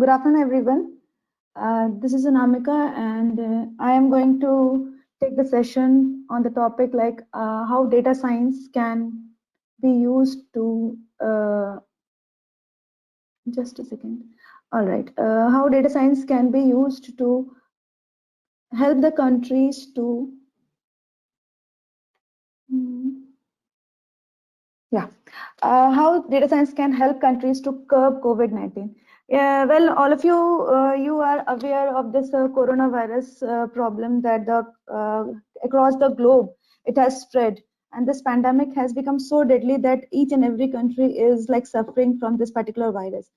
Good afternoon, everyone. This is Anamika, and I am going to take the session on the topic like how data science can be used to. Just a second. All right. How data science can be used to help the countries to. Hmm, yeah. How data science can help countries to curb COVID-19. Yeah, well, all of you, you are aware of this coronavirus problem that across the globe it has spread, and this pandemic has become so deadly that each and every country is like suffering from this particular virus.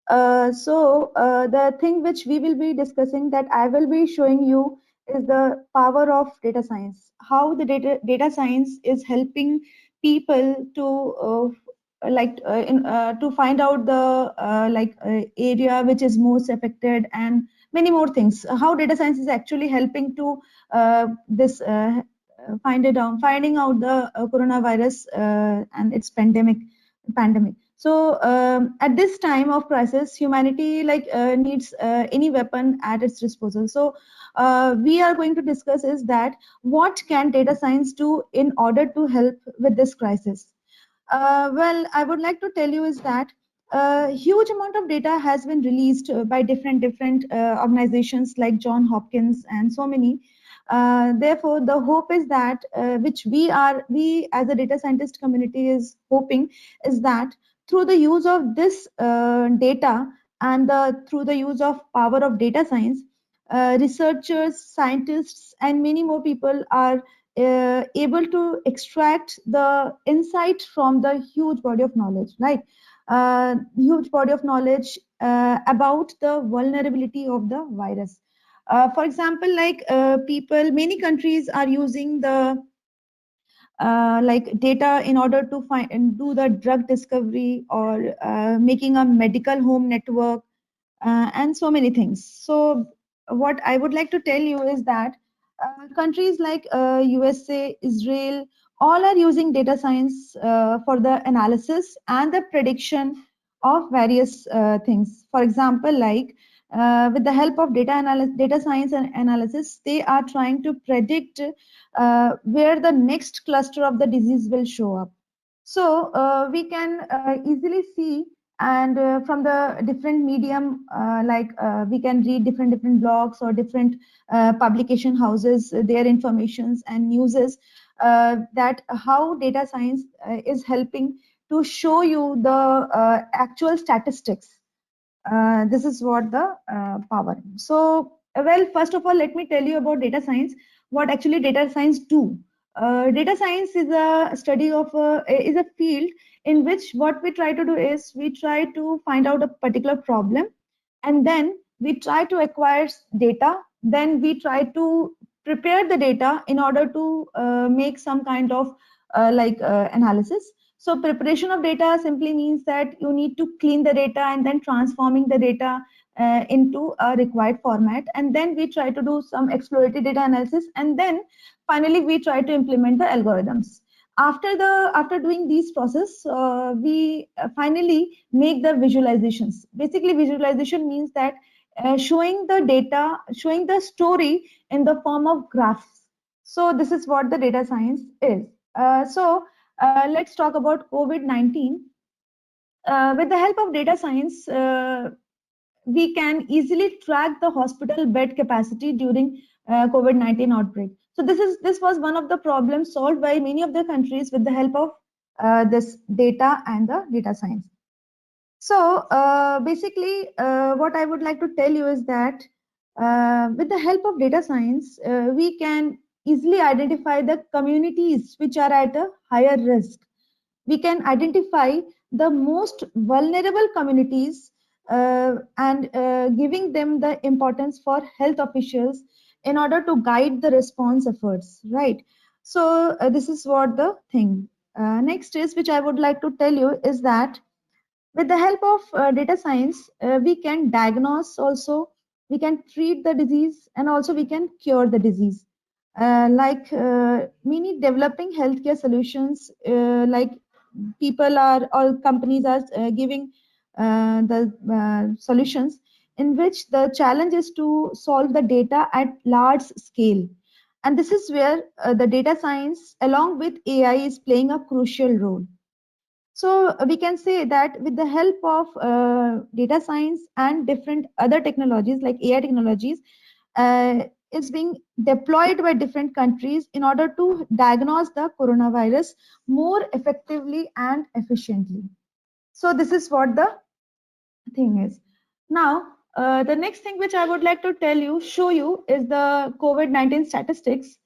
The thing which we will be discussing that I will be showing you is the power of data science. How the data science is helping people to to find out the area which is most affected and many more things. How data science is actually helping to this finding out the coronavirus and its pandemic. So at this time of crisis, humanity needs any weapon at its disposal. So we are going to discuss is that what can data science do in order to help with this crisis. Well, I would like to tell you is that a huge amount of data has been released by different organizations like John Hopkins and so many. Therefore, the hope is that which we as a data scientist community is hoping is that through the use of this data and through the use of power of data science, researchers, scientists, and many more people are able to extract the insight from the huge body of knowledge, right? Huge body of knowledge about the vulnerability of the virus. For example, many countries are using the data in order to find and do the drug discovery or making a medical home network and so many things. So what I would like to tell you is that countries like USA, Israel, all are using data science for the analysis and the prediction of various things. For example, with the help of data science and analysis, they are trying to predict where the next cluster of the disease will show up. So we can easily see and from the different medium we can read different blogs or different publication houses their informations and newses that how data science is helping to show you the actual statistics. This is what the power. So well, first of all, let me tell you about data science, what actually data science do. Data science is a study of is a field in which what we try to do is we try to find out a particular problem, and then we try to acquire data, then we try to prepare the data in order to make some kind of analysis. So preparation of data simply means that you need to clean the data and then transforming the data into a required format, and then we try to do some exploratory data analysis, and then finally we try to implement the algorithms. After doing these process, we finally make the visualizations. Basically, visualization means that showing the data, showing the story in the form of graphs. So this is what the data science is. Let's talk about COVID-19. With the help of data science, we can easily track the hospital bed capacity during COVID-19 outbreak. So this was one of the problems solved by many of the countries with the help of this data and the data science. So what I would like to tell you is that with the help of data science, we can easily identify the communities which are at a higher risk. We can identify the most vulnerable communities and giving them the importance for health officials in order to guide the response efforts, right? So this is what the thing. Next is which I would like to tell you is that with the help of data science, we can diagnose also, we can treat the disease, and also we can cure the disease. Many developing healthcare solutions, all companies are giving the solutions in which the challenge is to solve the data at large scale. And this is where the data science, along with AI, is playing a crucial role. So we can say that with the help of data science and different other technologies like AI technologies, is being deployed by different countries in order to diagnose the coronavirus more effectively and efficiently. So this is what the thing is. Now, the next thing which I would like to show you is the COVID-19 statistics.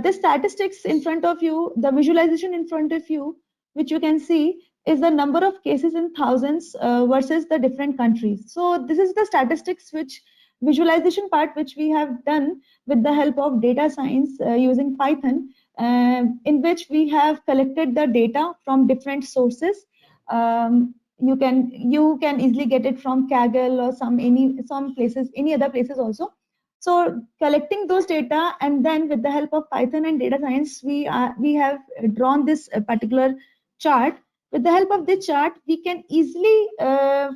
This statistics in front of you, the visualization in front of you, which you can see is the number of cases in thousands versus the different countries. So this is the statistics which visualization part which we have done with the help of data science using Python, in which we have collected the data from different sources. You can easily get it from Kaggle or some places, any other places also. So collecting those data, and then with the help of Python and data science, we have drawn this particular chart. With the help of this chart, we can easily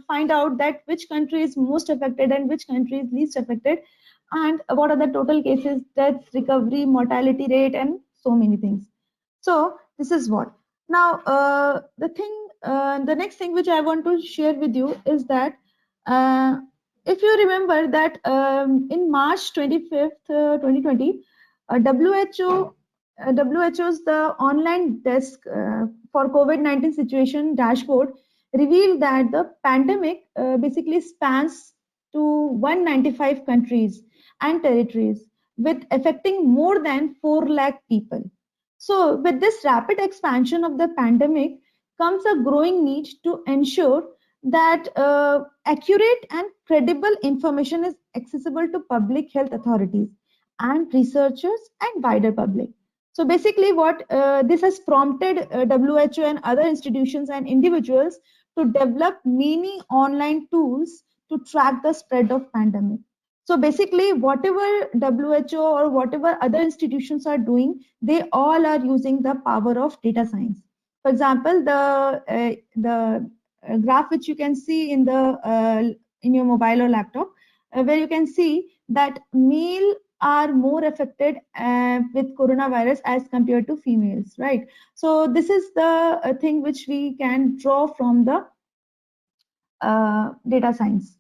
find out that which country is most affected and which country is least affected, and what are the total cases, deaths, recovery, mortality rate, and so many things. So this is what. Now, the next thing which I want to share with you is that uh, if you remember that in March 25th, 2020, WHO's the online desk for COVID-19 situation dashboard revealed that the pandemic basically spans to 195 countries and territories, with affecting more than 4 lakh people. So, with this rapid expansion of the pandemic comes a growing need to ensure that accurate and credible information is accessible to public health authorities and researchers and wider public. So, basically, what this has prompted WHO and other institutions and individuals to develop many online tools to track the spread of pandemic. So basically, whatever WHO or whatever other institutions are doing, they all are using the power of data science. For example, the graph which you can see in your mobile or laptop, where you can see that male are more affected with coronavirus as compared to females, right? So this is the thing which we can draw from the data science.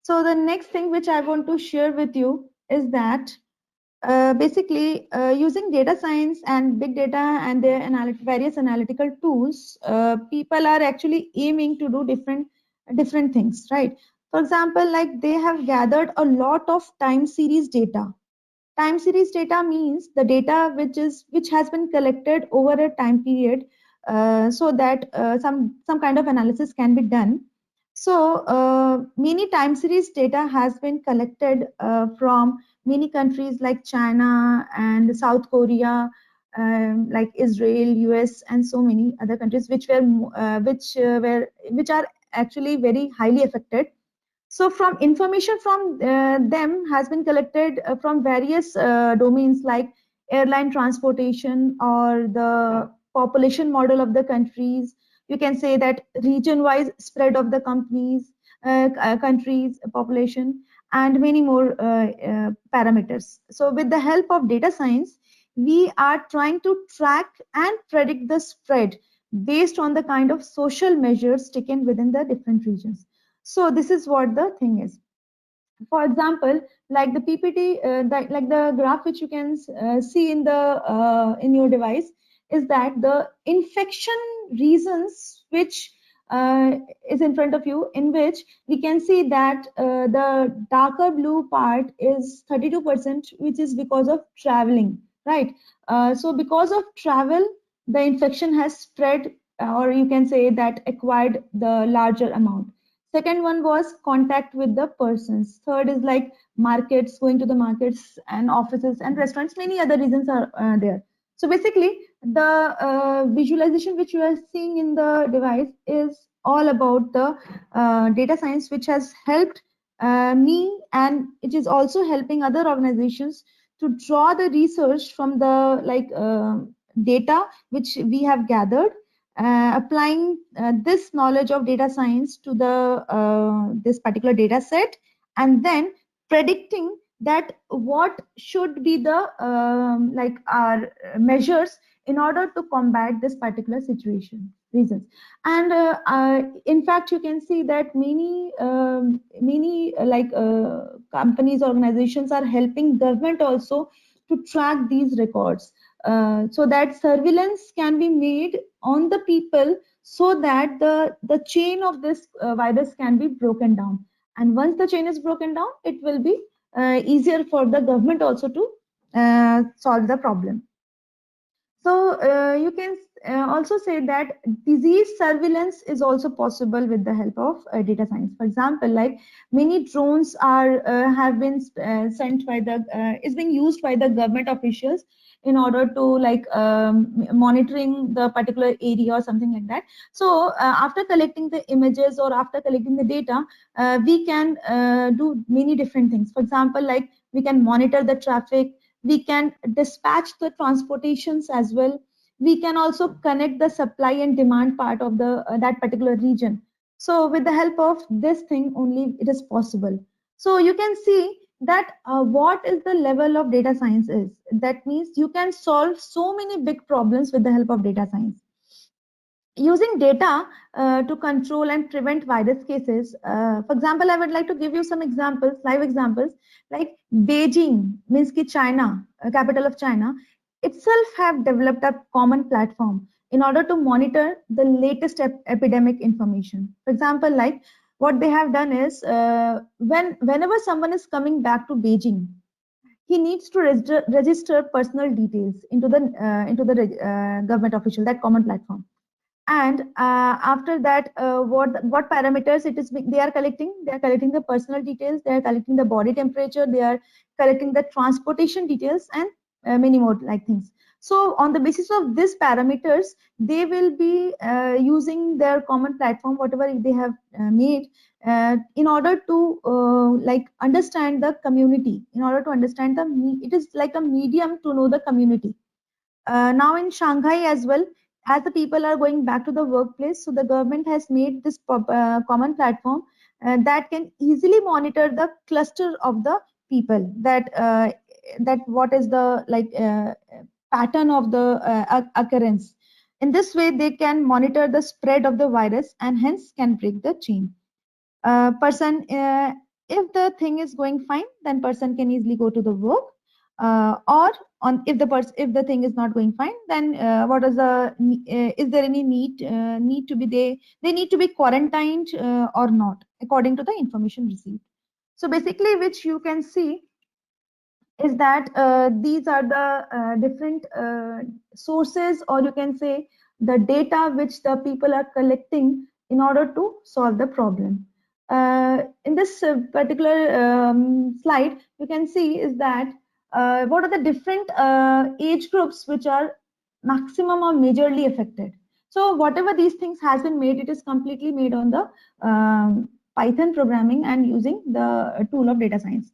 So the next thing which I want to share with you is that basically using data science and big data and their various analytical tools, people are actually aiming to do different things, right? For example, like they have gathered a lot of time series data. Time series data means the data which has been collected over a time period, so that some kind of analysis can be done. So many time series data has been collected from many countries like China and South Korea, like Israel, US, and so many other countries which are actually very highly affected. So from information from them has been collected from various domains like airline transportation or the population model of the countries. You can say that region-wise spread of the countries, population, and many more parameters. So with the help of data science, we are trying to track and predict the spread based on the kind of social measures taken within the different regions. So this is what the thing is. For example, like the PPT, like the graph which you can see in your device, is that the infection reasons which is in front of you, in which we can see that the darker blue part is 32%, which is because of traveling, right? So because of travel, the infection has spread, or you can say that acquired the larger amount. Second one was contact with the persons. Third is like markets, going to the markets and offices and restaurants. Many other reasons are there. So basically, the visualization which you are seeing in the device is all about the data science, which has helped me, and it is also helping other organizations to draw the research from the data which we have gathered, applying this knowledge of data science to the this particular data set, and then predicting that what should be the like our measures in order to combat this particular situation reasons. And in fact you can see that many companies, organizations are helping government also to track these records, so that surveillance can be made on the people, so that the chain of this virus can be broken down. And once the chain is broken down, it will be easier for the government also to solve the problem. So you can also say that disease surveillance is also possible with the help of data science. For example, like many drones are have been sent by the is being used by the government officials in order to like monitoring the particular area or something like that. So after collecting the images or after collecting the data, we can do many different things. For example, like we can monitor the traffic, we can dispatch the transportations as well, we can also connect the supply and demand part of the that particular region. So with the help of this thing only it is possible. So you can see that what is the level of data science is. That means you can solve so many big problems with the help of data science. Using data to control and prevent virus cases. For example, I would like to give you some examples, live examples, like Beijing, means ki China, capital of China, itself have developed a common platform in order to monitor the latest epidemic information. For example, like what they have done is whenever someone is coming back to Beijing, he needs to register personal details into the government official, that common platform. And after that what parameters it is they are collecting, they are collecting the personal details, they are collecting the body temperature, they are collecting the transportation details, and many more like things. So on the basis of these parameters, they will be using their common platform, whatever they have made, in order to like understand the community, in order to understand it is like a medium to know the community. Now in Shanghai as well, as the people are going back to the workplace, so the government has made this common platform that can easily monitor the cluster of the people, that what is the like pattern of the occurrence. In this way, they can monitor the spread of the virus and hence can break the chain. Person if the thing is going fine, then person can easily go to the work, or on if the thing is not going fine, then what is the is there any need to be they need to be quarantined or not, according to the information received. So basically which you can see is that these are the different sources, or you can say the data which the people are collecting in order to solve the problem. In this particular slide, you can see is that what are the different age groups which are maximum or majorly affected. So whatever these things has been made, it is completely made on the Python programming and using the tool of data science.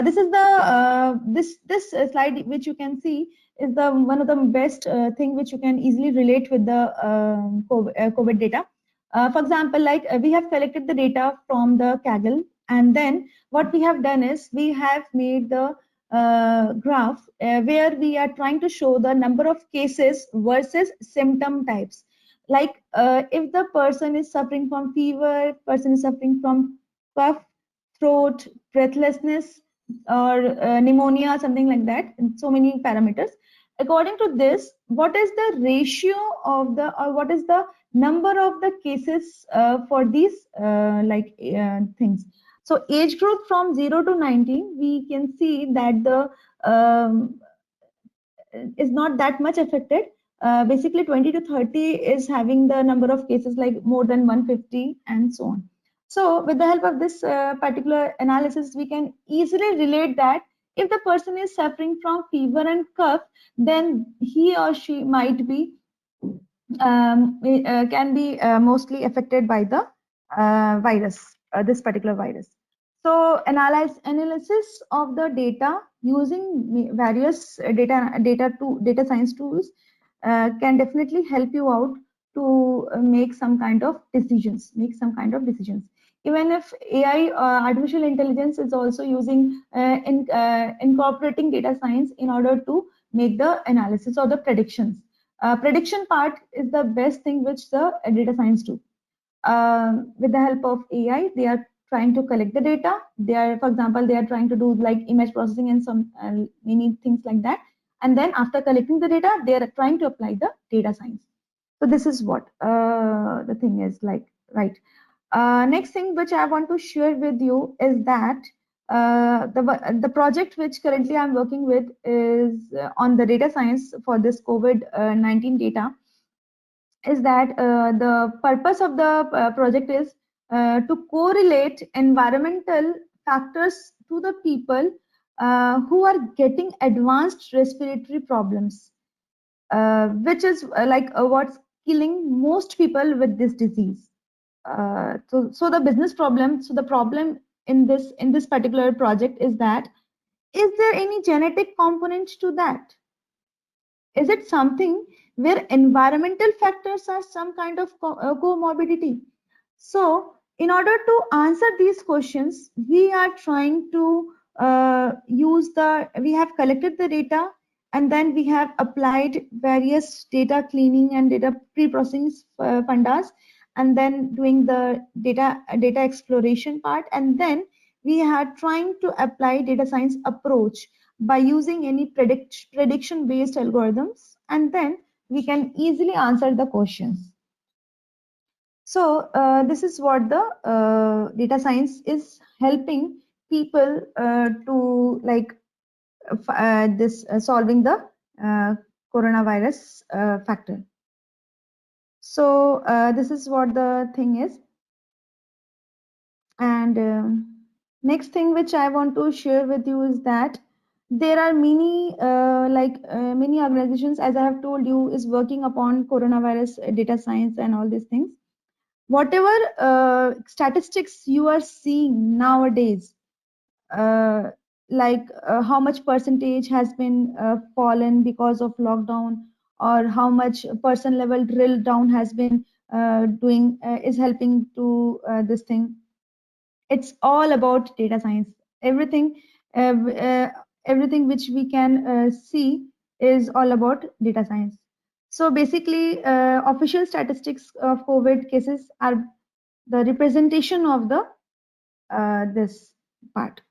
This is the this slide which you can see is the one of the best thing which you can easily relate with the COVID data. For example, like we have collected the data from the Kaggle, and then what we have done is we have made the graph where we are trying to show the number of cases versus symptom types. Like if the person is suffering from fever, person is suffering from cough, throat, breathlessness, or pneumonia, something like that, and so many parameters. According to this, what is the ratio of the, or what is the number of the cases for these things? So age group from 0 to 19, we can see that the is not that much affected. Basically 20 to 30 is having the number of cases like more than 150 and so on. So with the help of this particular analysis, we can easily relate that if the person is suffering from fever and cough, then he or she might be can be mostly affected by the virus, this particular virus. So analysis of the data using various data science tools can definitely help you out to make some kind of decisions. even if AI, artificial intelligence, is also using incorporating data science in order to make the analysis or the predictions. Prediction part is the best thing which the data science do. With the help of AI, they are trying to collect the data. They are, for example, they are trying to do like image processing and some many things like that. And then after collecting the data, they are trying to apply the data science. So this is what the thing is like, right? Next thing which I want to share with you is that the project which currently I'm working with is on the data science for this COVID-19 data, is that the purpose of the project is to correlate environmental factors to the people who are getting advanced respiratory problems, which is what's killing most people with this disease. So the business problem, so the problem in this particular project is that, is there any genetic component to that? Is it something where environmental factors are some kind of comorbidity? So, in order to answer these questions, we are trying to we have collected the data, and then we have applied various data cleaning and data pre-processing fundas, and then doing the data exploration part, and then we are trying to apply data science approach by using any prediction based algorithms, and then we can easily answer the questions. So this is what the data science is helping people to like this solving the coronavirus factor. So this is what the thing is. And next thing which I want to share with you is that there are many many organizations, as I have told you, is working upon coronavirus data science and all these things. Whatever statistics you are seeing nowadays, how much percentage has been fallen because of lockdown, or how much person level drill down has been doing is helping to this thing. It's all about data science. Everything, everything which we can see is all about data science. So basically, official statistics of COVID cases are the representation of the this part.